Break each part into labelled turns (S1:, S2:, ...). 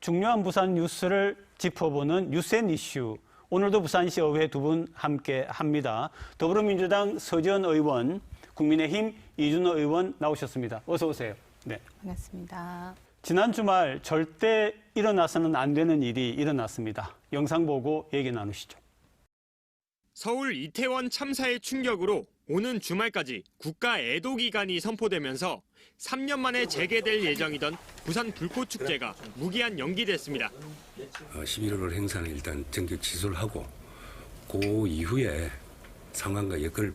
S1: 중요한 부산 뉴스를 짚어보는 뉴스앤 이슈. 오늘도 부산시 의회 두 분 함께 합니다. 더불어민주당 서지원 의원, 국민의힘 이준호 의원 나오셨습니다. 어서 오세요. 네.
S2: 반갑습니다.
S1: 지난 주말 절대 일어나서는 안 되는 일이 일어났습니다. 영상 보고 얘기 나누시죠.
S3: 서울 이태원 참사의 충격으로 오는 주말까지 국가 애도 기간이 선포되면서 3년 만에 재개될 예정이던 부산 불꽃축제가 무기한 연기됐습니다.
S4: 11월 행사는 일단 정규 취소를 하고 그 이후에 상황과 여건을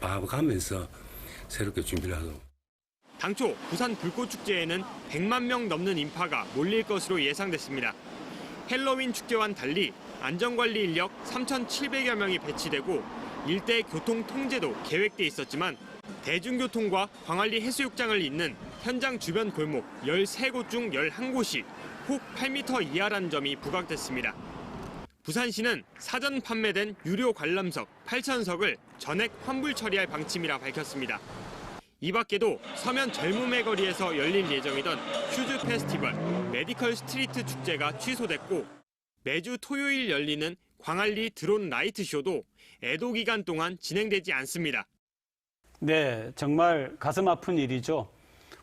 S4: 봐가면서 새롭게 준비를 하도록.
S3: 당초 부산 불꽃축제에는 100만 명 넘는 인파가 몰릴 것으로 예상됐습니다. 헬로윈 축제와는 달리 안전관리 인력 3,700여 명이 배치되고 일대 교통 통제도 계획돼 있었지만 대중교통과 광안리 해수욕장을 잇는 현장 주변 골목 13곳 중 11곳이 폭 8m 이하라는 점이 부각됐습니다. 부산시는 사전 판매된 유료 관람석 8,000석을 전액 환불 처리할 방침이라 밝혔습니다. 이 밖에도 서면 젊음의 거리에서 열릴 예정이던 슈즈 페스티벌, 메디컬 스트리트 축제가 취소됐고 매주 토요일 열리는 광안리 드론 라이트 쇼도 애도 기간 동안 진행되지 않습니다.
S1: 네, 정말 가슴 아픈 일이죠.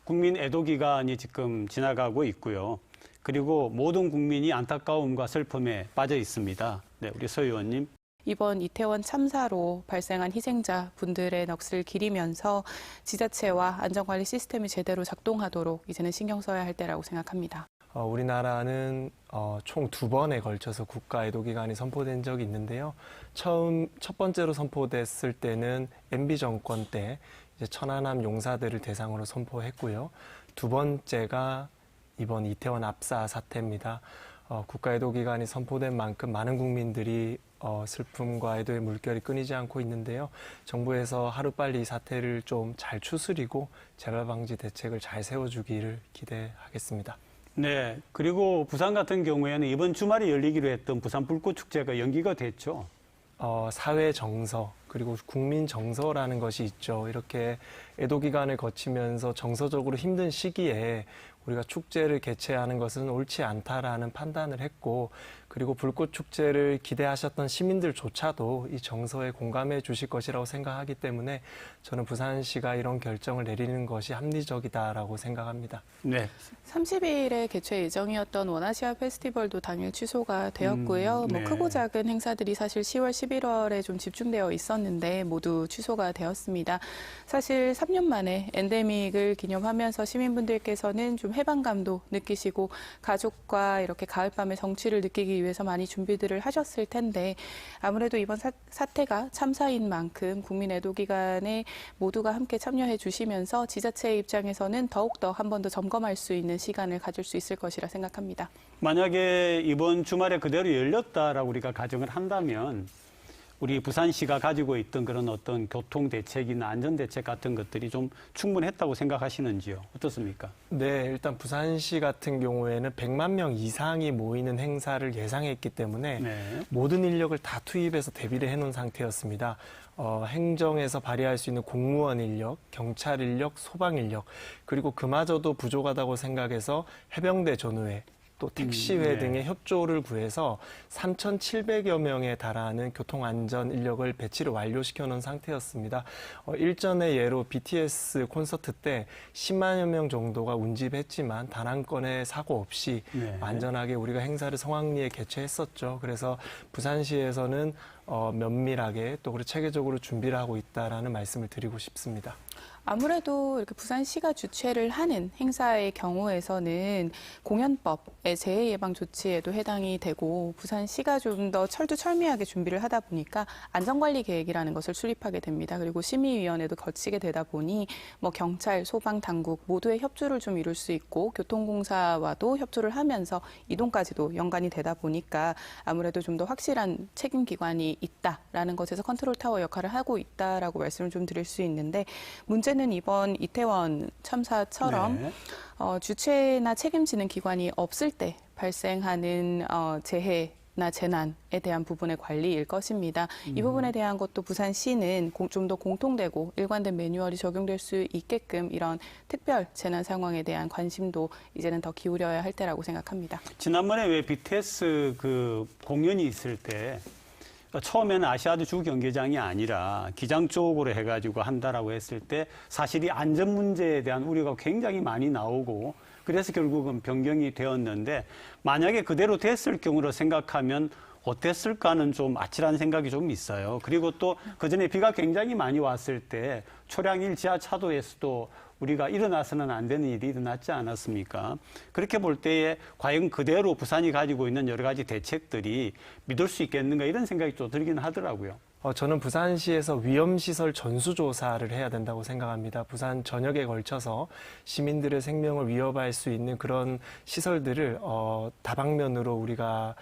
S1: 국민 애도 기간이 지금 지나가고 있고요. 그리고 모든 국민이 안타까움과 슬픔에 빠져 있습니다. 네, 우리 서 의원님.
S2: 이번 이태원 참사로 발생한 희생자 분들의 넋을 기리면서 지자체와 안전관리 시스템이 제대로 작동하도록 이제는 신경 써야 할 때라고 생각합니다.
S5: 우리나라는 총 2번에 걸쳐서 국가 애도 기간이 선포된 적이 있는데요. 첫 번째로 선포됐을 때는 MB 정권 때 이제 천안함 용사들을 대상으로 선포했고요. 두 번째가 이번 이태원 압사 사태입니다. 국가 애도 기간이 선포된 만큼 많은 국민들이 슬픔과 애도의 물결이 끊이지 않고 있는데요. 정부에서 하루빨리 이 사태를 좀 잘 추스리고 재발 방지 대책을 잘 세워주기를 기대하겠습니다.
S1: 네, 그리고 부산 같은 경우에는 이번 주말에 열리기로 했던 부산 불꽃축제가 연기가 됐죠.
S5: 사회 정서 그리고 국민 정서라는 것이 있죠. 이렇게 애도 기간을 거치면서 정서적으로 힘든 시기에 우리가 축제를 개최하는 것은 옳지 않다라는 판단을 했고, 그리고 불꽃축제를 기대하셨던 시민들조차도 이 정서에 공감해 주실 것이라고 생각하기 때문에 저는 부산시가 이런 결정을 내리는 것이 합리적이다라고 생각합니다.
S1: 네.
S2: 30일에 개최 예정이었던 원아시아 페스티벌도 당일 취소가 되었고요.
S1: 네.
S2: 크고 작은 행사들이 사실 10월, 11월에 좀 집중되어 있었는데 모두 취소가 되었습니다. 사실 3년 만에 엔데믹을 기념하면서 시민분들께서는 좀 해방감도 느끼시고 가족과 이렇게 가을밤의 정취를 느끼기 위해서 많이 준비들을 하셨을 텐데 아무래도 이번 사태가 참사인 만큼 국민 애도 기간에 모두가 함께 참여해 주시면서 지자체의 입장에서는 더욱더 한 번 더 점검할 수 있는 시간을 가질 수 있을 것이라 생각합니다.
S1: 만약에 이번 주말에 그대로 열렸다라고 우리가 가정을 한다면 우리 부산시가 가지고 있던 그런 어떤 교통 대책이나 안전 대책 같은 것들이 좀 충분했다고 생각하시는지요? 어떻습니까?
S5: 네, 일단 부산시 같은 경우에는 100만 명 이상이 모이는 행사를 예상했기 때문에
S1: 네.
S5: 모든 인력을 다 투입해서 대비를 해놓은 상태였습니다. 행정에서 발휘할 수 있는 공무원 인력, 경찰 인력, 소방 인력, 그리고 그마저도 부족하다고 생각해서 해병대 전우회, 또 택시회
S1: 네.
S5: 등의 협조를 구해서 3,700여 명에 달하는 교통안전 인력을 배치를 완료시켜 놓은 상태였습니다. 일전의 예로 BTS 콘서트 때 10만여 명 정도가 운집했지만 단 한 건의 사고 없이
S1: 네.
S5: 안전하게 우리가 행사를 성황리에 개최했었죠. 그래서 부산시에서는 면밀하게 또 그리고 체계적으로 준비를 하고 있다라는 말씀을 드리고 싶습니다.
S2: 아무래도 이렇게 부산시가 주최를 하는 행사의 경우에서는 공연법의 재해 예방 조치에도 해당이 되고 부산시가 좀 더 철두철미하게 준비를 하다 보니까 안전관리 계획이라는 것을 수립하게 됩니다. 그리고 심의위원회도 거치게 되다 보니 경찰, 소방, 당국 모두의 협조를 좀 이룰 수 있고 교통공사와도 협조를 하면서 이동까지도 연관이 되다 보니까 아무래도 좀 더 확실한 책임 기관이 있다라는 것에서 컨트롤 타워 역할을 하고 있다라고 말씀을 좀 드릴 수 있는데 문제는 이번 이태원 참사처럼
S1: 네.
S2: 주체나 책임지는 기관이 없을 때 발생하는 재해 나 재난에 대한 부분의 관리일 것입니다. 이 부분에 대한 것도 부산시는 좀 더 공통되고 일관된 매뉴얼이 적용될 수 있게끔 이런 특별 재난 상황에 대한 관심도 이제는 더 기울여야 할 때라고 생각합니다.
S1: 지난번에 왜 BTS 그 공연이 있을 때 처음에는 아시아드 주 경기장이 아니라 기장 쪽으로 해가지고 한다라고 했을 때 사실 이 안전 문제에 대한 우려가 굉장히 많이 나오고 그래서 결국은 변경이 되었는데 만약에 그대로 됐을 경우로 생각하면 어땠을까는 좀 아찔한 생각이 좀 있어요. 그리고 또 그전에 비가 굉장히 많이 왔을 때 초량일 지하차도에서도 우리가 일어나서는 안 되는 일이 일어났지 않았습니까? 그렇게 볼 때에 과연 그대로 부산이 가지고 있는 여러 가지 대책들이 믿을 수 있겠는가 이런 생각이 좀 들긴 하더라고요.
S5: 저는 부산시에서 위험시설 전수조사를 해야 된다고 생각합니다. 부산 전역에 걸쳐서 시민들의 생명을 위협할 수 있는 그런 시설들을 다방면으로 우리가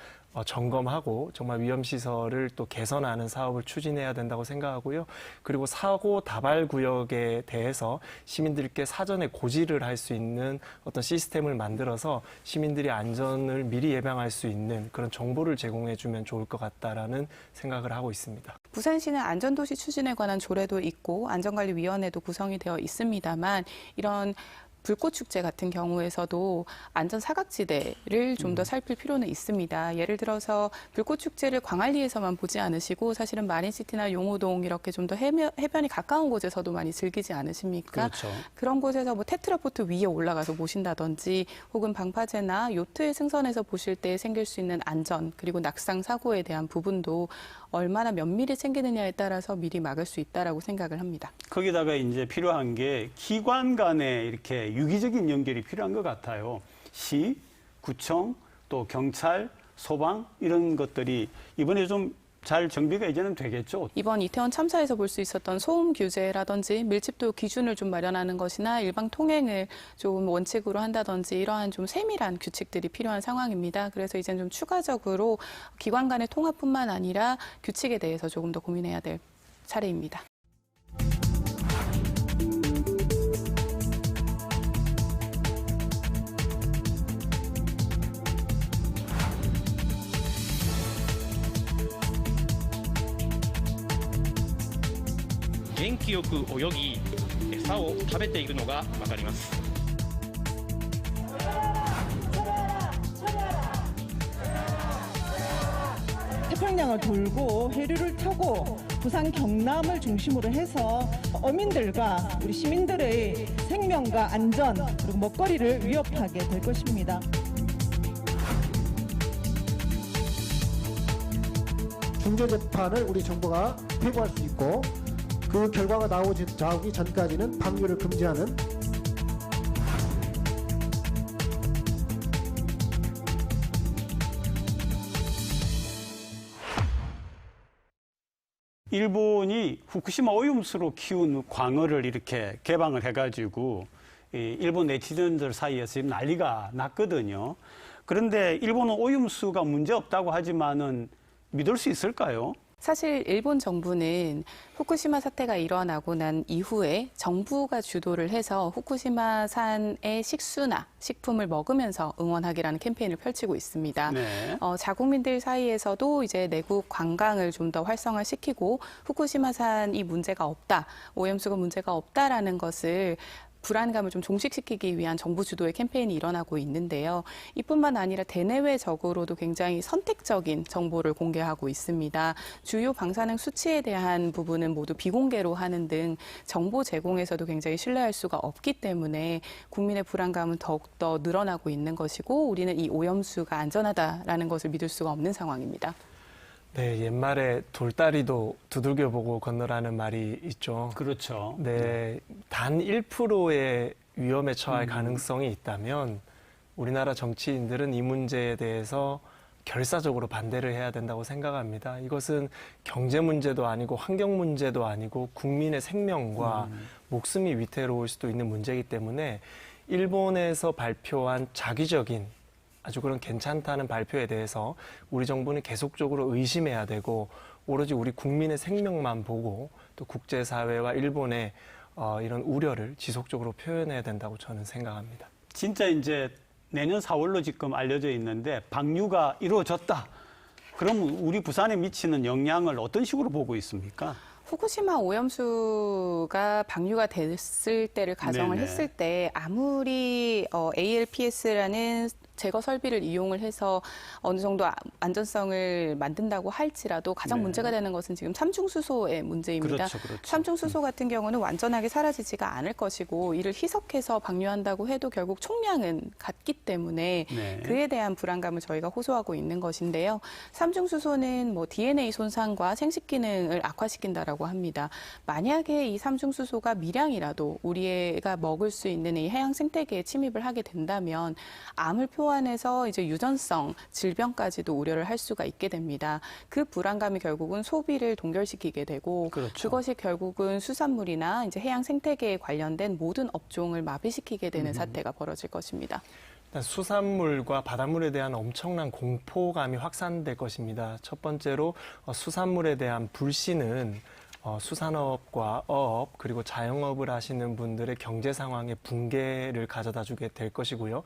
S5: 점검하고 정말 위험시설을 또 개선하는 사업을 추진해야 된다고 생각하고요. 그리고 사고 다발 구역에 대해서 시민들께 사전에 고지를 할 수 있는 어떤 시스템을 만들어서 시민들이 안전을 미리 예방할 수 있는 그런 정보를 제공해 주면 좋을 것 같다라는 생각을 하고 있습니다.
S2: 부산시는 안전도시 추진에 관한 조례도 있고 안전관리위원회도 구성이 되어 있습니다만 이런 불꽃축제 같은 경우에서도 안전사각지대를 좀 더 살필 필요는 있습니다. 예를 들어서 불꽃축제를 광안리에서만 보지 않으시고 사실은 마린시티나 용호동 이렇게 좀 더 해변이 가까운 곳에서도 많이 즐기지 않으십니까?
S1: 그렇죠.
S2: 그런 곳에서 뭐 테트라포트 위에 올라가서 보신다든지 혹은 방파제나 요트에 승선해서 보실 때 생길 수 있는 안전 그리고 낙상 사고에 대한 부분도 얼마나 면밀히 챙기느냐에 따라서 미리 막을 수 있다라고 생각을 합니다.
S1: 거기다가 이제 필요한 게 기관 간의 이렇게 유기적인 연결이 필요한 것 같아요. 시, 구청, 또 경찰, 소방 이런 것들이 이번에 좀 잘 정비가 이제는 되겠죠.
S2: 이번 이태원 참사에서 볼 수 있었던 소음 규제라든지 밀집도 기준을 좀 마련하는 것이나 일방 통행을 좀 원칙으로 한다든지 이러한 좀 세밀한 규칙들이 필요한 상황입니다. 그래서 이제는 좀 추가적으로 기관 간의 통합뿐만 아니라 규칙에 대해서 조금 더 고민해야 될 차례입니다.
S6: 元気よく泳ぎ、餌を食べているのがわかります。
S7: 태평양을 돌고 해류를 타고 부산 경남을 중심으로 해서 어민들과 우리 시민들의 생명과 안전 그리고 먹거리를 위협하게 될 것입니다.
S8: 중재재판을 우리 정부가 회부할 수 있고 그 결과가 나오기 전까지는 방류를 금지하는
S1: 일본이 후쿠시마 오염수로 키운 광어를 이렇게 개방을 해가지고 일본 네티즌들 사이에서 지금 난리가 났거든요. 그런데 일본은 오염수가 문제 없다고 하지만은 믿을 수 있을까요?
S2: 사실 일본 정부는 후쿠시마 사태가 일어나고 난 이후에 정부가 주도를 해서 후쿠시마산의 식수나 식품을 먹으면서 응원하기라는 캠페인을 펼치고 있습니다.
S1: 네.
S2: 자국민들 사이에서도 이제 내국 관광을 좀 더 활성화시키고 후쿠시마산이 문제가 없다, 오염수가 문제가 없다라는 것을 불안감을 좀 종식시키기 위한 정부 주도의 캠페인이 일어나고 있는데요. 이뿐만 아니라 대내외적으로도 굉장히 선택적인 정보를 공개하고 있습니다. 주요 방사능 수치에 대한 부분은 모두 비공개로 하는 등 정보 제공에서도 굉장히 신뢰할 수가 없기 때문에 국민의 불안감은 더욱더 늘어나고 있는 것이고 우리는 이 오염수가 안전하다라는 것을 믿을 수가 없는 상황입니다.
S5: 네, 옛말에 돌다리도 두들겨보고 건너라는 말이 있죠.
S1: 그렇죠.
S5: 네, 단 1%의 위험에 처할 가능성이 있다면 우리나라 정치인들은 이 문제에 대해서 결사적으로 반대를 해야 된다고 생각합니다. 이것은 경제 문제도 아니고 환경 문제도 아니고 국민의 생명과 목숨이 위태로울 수도 있는 문제이기 때문에 일본에서 발표한 자기적인 아주 그런 괜찮다는 발표에 대해서 우리 정부는 계속적으로 의심해야 되고 오로지 우리 국민의 생명만 보고 또 국제사회와 일본의 이런 우려를 지속적으로 표현해야 된다고 저는 생각합니다.
S1: 진짜 이제 내년 4월로 지금 알려져 있는데 방류가 이루어졌다. 그럼 우리 부산에 미치는 영향을 어떤 식으로 보고 있습니까?
S2: 후쿠시마 오염수가 방류가 됐을 때를 가정을
S1: 네네.
S2: 했을 때 아무리 ALPS라는 제거 설비를 이용을 해서 어느 정도 안전성을 만든다고 할지라도 가장
S1: 네.
S2: 문제가 되는 것은 지금 삼중수소의 문제입니다.
S1: 그렇죠.
S2: 삼중수소 같은 경우는 완전하게 사라지지가 않을 것이고 이를 희석해서 방류한다고 해도 결국 총량은 같기 때문에
S1: 네.
S2: 그에 대한 불안감을 저희가 호소하고 있는 것인데요. 삼중수소는 뭐 DNA 손상과 생식 기능을 악화시킨다라고 합니다. 만약에 이 삼중수소가 미량이라도 우리가 먹을 수 있는 이 해양 생태계에 침입을 하게 된다면 암을 포함해서 이제 유전성 질병까지도 우려를 할 수가 있게 됩니다. 그 불안감이 결국은 소비를 동결시키게 되고
S1: 그렇죠.
S2: 그것이 결국은 수산물이나 이제 해양 생태계에 관련된 모든 업종을 마비시키게 되는 사태가 벌어질 것입니다.
S5: 일단 수산물과 바닷물에 대한 엄청난 공포감이 확산될 것입니다. 첫 번째로 수산물에 대한 불신은 수산업과 어업 그리고 자영업을 하시는 분들의 경제 상황의 붕괴를 가져다 주게 될 것이고요.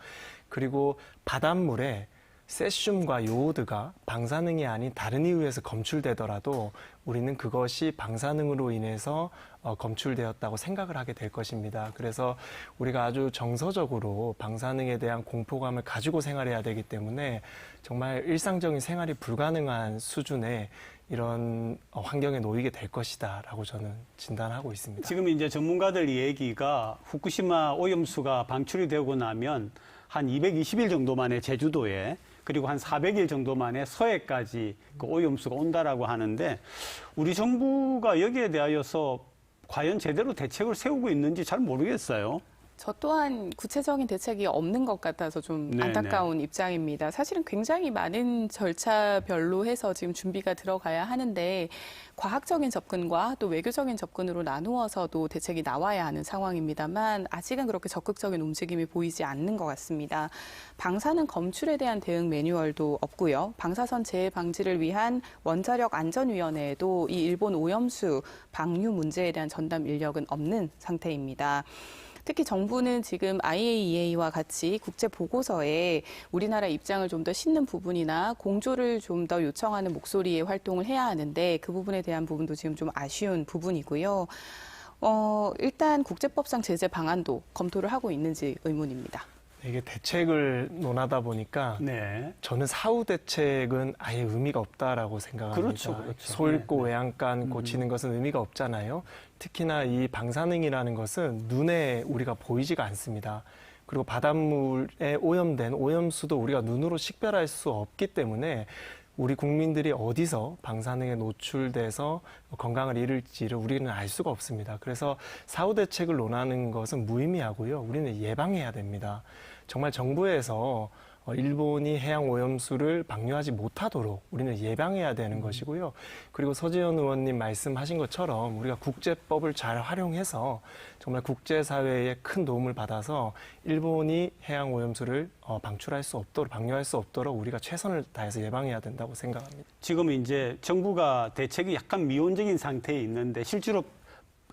S5: 그리고 바닷물에 세슘과 요오드가 방사능이 아닌 다른 이유에서 검출되더라도 우리는 그것이 방사능으로 인해서 검출되었다고 생각을 하게 될 것입니다. 그래서 우리가 아주 정서적으로 방사능에 대한 공포감을 가지고 생활해야 되기 때문에 정말 일상적인 생활이 불가능한 수준의 이런 환경에 놓이게 될 것이다라고 저는 진단하고 있습니다.
S1: 지금 이제 전문가들 얘기가 후쿠시마 오염수가 방출이 되고 나면 한 220일 정도 만에 제주도에 그리고 한 400일 정도 만에 서해까지 그 오염수가 온다라고 하는데 우리 정부가 여기에 대하여서 과연 제대로 대책을 세우고 있는지 잘 모르겠어요.
S2: 저 또한 구체적인 대책이 없는 것 같아서 좀
S1: 네네.
S2: 안타까운 입장입니다. 사실은 굉장히 많은 절차별로 해서 지금 준비가 들어가야 하는데 과학적인 접근과 또 외교적인 접근으로 나누어서도 대책이 나와야 하는 상황입니다만 아직은 그렇게 적극적인 움직임이 보이지 않는 것 같습니다. 방사능 검출에 대한 대응 매뉴얼도 없고요. 방사선 재해 방지를 위한 원자력 안전위원회에도 이 일본 오염수 방류 문제에 대한 전담 인력은 없는 상태입니다. 특히 정부는 지금 IAEA와 같이 국제 보고서에 우리나라 입장을 좀 더 싣는 부분이나 공조를 좀 더 요청하는 목소리의 활동을 해야 하는데 그 부분에 대한 부분도 지금 좀 아쉬운 부분이고요. 일단 국제법상 제재 방안도 검토를 하고 있는지 의문입니다.
S5: 이게 대책을 논하다 보니까
S1: 네.
S5: 저는 사후 대책은 아예 의미가 없다라고 생각합니다.
S1: 그렇죠.
S5: 소 잃고
S1: 네.
S5: 외양간 고치는 것은 의미가 없잖아요. 특히나 이 방사능이라는 것은 눈에 우리가 보이지가 않습니다. 그리고 바닷물에 오염된 오염수도 우리가 눈으로 식별할 수 없기 때문에 우리 국민들이 어디서 방사능에 노출돼서 건강을 잃을지를 우리는 알 수가 없습니다. 그래서 사후 대책을 논하는 것은 무의미하고요. 우리는 예방해야 됩니다. 정말 정부에서 일본이 해양 오염수를 방류하지 못하도록 우리는 예방해야 되는 것이고요. 그리고 서지현 의원님 말씀하신 것처럼 우리가 국제법을 잘 활용해서 정말 국제사회에 큰 도움을 받아서 일본이 해양 오염수를 방출할 수 없도록, 방류할 수 없도록 우리가 최선을 다해서 예방해야 된다고 생각합니다.
S1: 지금 이제 정부가 대책이 약간 미온적인 상태에 있는데 실제로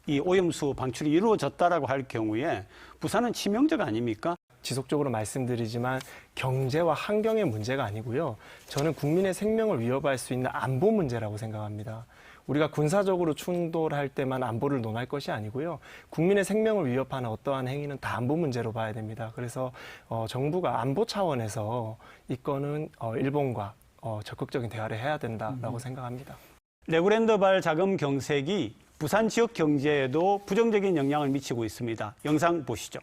S1: 이 오염수 방출이 이루어졌다라고 할 경우에 부산은 치명적 아닙니까?
S5: 지속적으로 말씀드리지만 경제와 환경의 문제가 아니고요. 저는 국민의 생명을 위협할 수 있는 안보 문제라고 생각합니다. 우리가 군사적으로 충돌할 때만 안보를 논할 것이 아니고요. 국민의 생명을 위협하는 어떠한 행위는 다 안보 문제로 봐야 됩니다. 그래서 정부가 안보 차원에서 이 건은 일본과 적극적인 대화를 해야 된다라고 생각합니다.
S1: 레고랜드발 자금 경색이 부산 지역 경제에도 부정적인 영향을 미치고 있습니다. 영상 보시죠.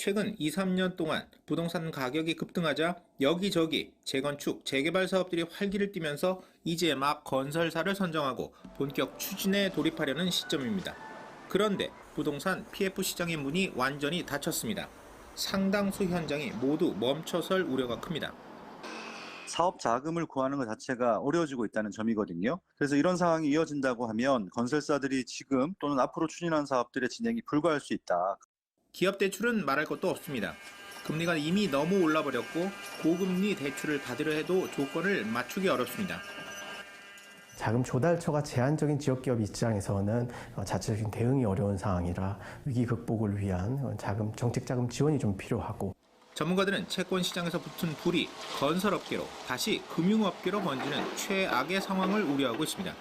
S9: 최근 2, 3년 동안 부동산 가격이 급등하자 여기저기 재건축, 재개발 사업들이 활기를 띠면서 이제 막 건설사를 선정하고 본격 추진에 돌입하려는 시점입니다. 그런데 부동산 PF 시장의 문이 완전히 닫혔습니다. 상당수 현장이 모두 멈춰설 우려가 큽니다.
S10: 사업 자금을 구하는 것 자체가 어려워지고 있다는 점이거든요. 그래서 이런 상황이 이어진다고 하면 건설사들이 지금 또는 앞으로 추진한 사업들의 진행이 불가할 수 있다.
S9: 기업 대출은 말할 것도 없습니다. 금리가 이미 너무 올라버렸고 고금리 대출을 받으려 해도 조건을 맞추기 어렵습니다.
S11: 자금 조달처가 제한적인 지역기업 입장에서는 자체적인 대응이 어려운 상황이라 위기 극복을 위한 정책 자금 지원이 좀 필요하고
S9: 전문가들은 채권 시장에서 붙은 불이 건설업계로 다시 금융업계로 번지는 최악의 상황을 우려하고 있습니다.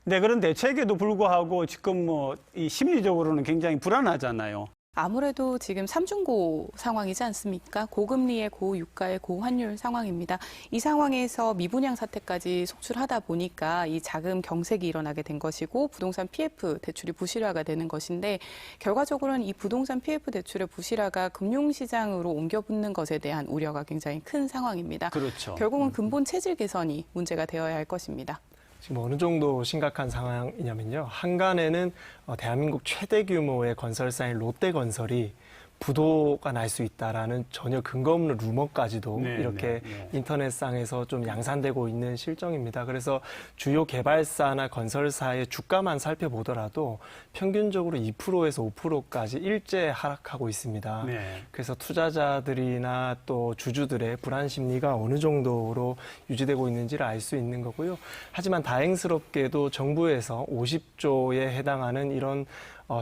S1: 네, 그런 대책에도 불구하고 지금 뭐 이 심리적으로는 굉장히 불안하잖아요.
S2: 아무래도 지금 삼중고 상황이지 않습니까? 고금리의 고유가의 고환율 상황입니다. 이 상황에서 미분양 사태까지 속출하다 보니까 이 자금 경색이 일어나게 된 것이고 부동산 PF 대출이 부실화가 되는 것인데 결과적으로는 이 부동산 PF 대출의 부실화가 금융시장으로 옮겨붙는 것에 대한 우려가 굉장히 큰 상황입니다.
S1: 그렇죠.
S2: 결국은 근본 체질 개선이 문제가 되어야 할 것입니다.
S5: 지금 어느 정도 심각한 상황이냐면요. 한간에는 대한민국 최대 규모의 건설사인 롯데건설이 부도가 날 수 있다라는 전혀 근거 없는 루머까지도 이렇게 인터넷상에서 좀 양산되고 있는 실정입니다. 그래서 주요 개발사나 건설사의 주가만 살펴보더라도 평균적으로 2%에서 5%까지 일제 하락하고 있습니다. 그래서 투자자들이나 또 주주들의 불안 심리가 어느 정도로 유지되고 있는지를 알 수 있는 거고요. 하지만 다행스럽게도 정부에서 50조에 해당하는 이런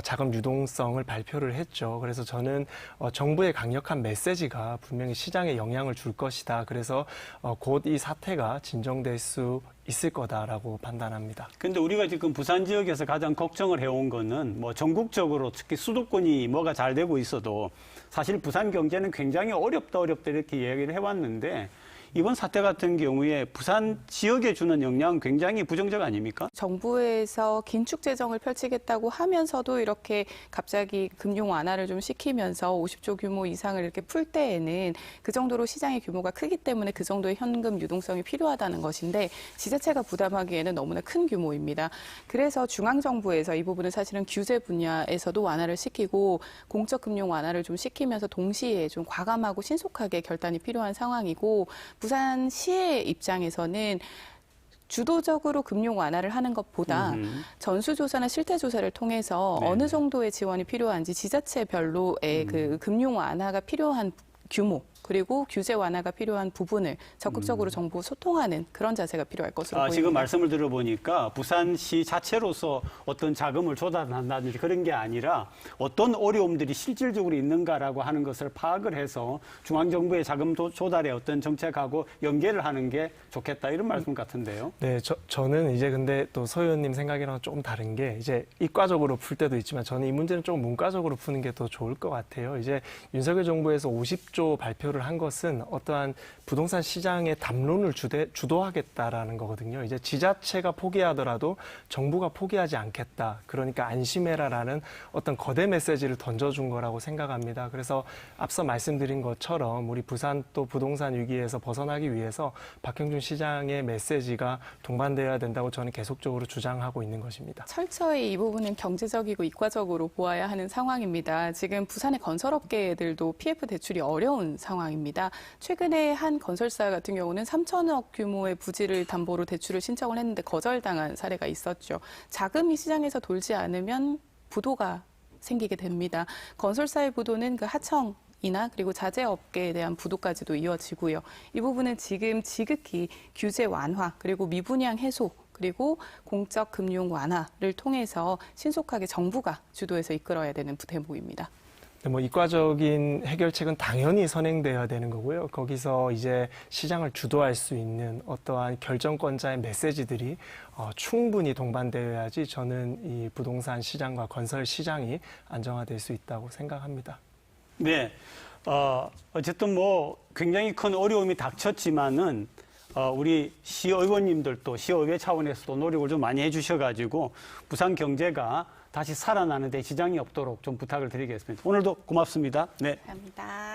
S5: 자금 유동성을 발표를 했죠. 그래서 저는 정부의 강력한 메시지가 분명히 시장에 영향을 줄 것이다. 그래서 곧 이 사태가 진정될 수 있을 거다라고 판단합니다.
S1: 근데 우리가 지금 부산 지역에서 가장 걱정을 해온 거는 뭐 전국적으로 특히 수도권이 뭐가 잘 되고 있어도 사실 부산 경제는 굉장히 어렵다 이렇게 이야기를 해왔는데 이번 사태 같은 경우에 부산 지역에 주는 영향은 굉장히 부정적 아닙니까?
S2: 정부에서 긴축 재정을 펼치겠다고 하면서도 이렇게 갑자기 금융 완화를 좀 시키면서 50조 규모 이상을 이렇게 풀 때에는 그 정도로 시장의 규모가 크기 때문에 그 정도의 현금 유동성이 필요하다는 것인데 지자체가 부담하기에는 너무나 큰 규모입니다. 그래서 중앙정부에서 이 부분은 사실은 규제 분야에서도 완화를 시키고 공적 금융 완화를 좀 시키면서 동시에 좀 과감하고 신속하게 결단이 필요한 상황이고 부산시의 입장에서는 주도적으로 금융 완화를 하는 것보다 전수조사나 실태조사를 통해서 어느 정도의 지원이 필요한지 지자체별로의 그 금융 완화가 필요한 규모 그리고 규제 완화가 필요한 부분을 적극적으로 정부와 소통하는 그런 자세가 필요할 것으로 보입니다.
S1: 지금 말씀을 들어보니까 부산시 자체로서 어떤 자금을 조달한다든지 그런 게 아니라 어떤 어려움들이 실질적으로 있는가라고 하는 것을 파악을 해서 중앙정부의 자금 조달에 어떤 정책하고 연계를 하는 게 좋겠다 이런 말씀 같은데요.
S5: 네, 저는 이제 근데 또 서 의원님 생각이랑 조금 다른 게 이제 이과적으로 풀 때도 있지만 저는 이 문제는 좀 문과적으로 푸는 게 더 좋을 것 같아요. 이제 윤석열 정부에서 50조 발표를 한 것은 어떠한 부동산 시장의 담론을 주도하겠다라는 거거든요. 이제 지자체가 포기하더라도 정부가 포기하지 않겠다. 그러니까 안심해라라는 어떤 거대 메시지를 던져준 거라고 생각합니다. 그래서 앞서 말씀드린 것처럼 우리 부산 또 부동산 위기에서 벗어나기 위해서 박형준 시장의 메시지가 동반되어야 된다고 저는 계속적으로 주장하고 있는 것입니다.
S2: 철저히 이 부분은 경제적이고 이과적으로 보아야 하는 상황입니다. 지금 부산의 건설업계들도 PF 대출이 어려운 상황입니다. 최근에 한 건설사 같은 경우는 3천억 규모의 부지를 담보로 대출을 신청을 했는데 거절당한 사례가 있었죠. 자금이 시장에서 돌지 않으면 부도가 생기게 됩니다. 건설사의 부도는 그 하청이나 그리고 자재업계에 대한 부도까지도 이어지고요. 이 부분은 지금 지극히 규제 완화 그리고 미분양 해소 그리고 공적 금융 완화를 통해서 신속하게 정부가 주도해서 이끌어야 되는 대목입니다.
S5: 뭐 이과적인 해결책은 당연히 선행돼야 되는 거고요. 거기서 이제 시장을 주도할 수 있는 어떠한 결정권자의 메시지들이 충분히 동반되어야지 저는 이 부동산 시장과 건설 시장이 안정화될 수 있다고 생각합니다.
S1: 네, 어쨌든 뭐 굉장히 큰 어려움이 닥쳤지만은 우리 시의원님들도 시의회 차원에서도 노력을 좀 많이 해주셔가지고 부산 경제가 다시 살아나는 데 지장이 없도록 좀 부탁을 드리겠습니다. 오늘도 고맙습니다. 네.
S2: 감사합니다.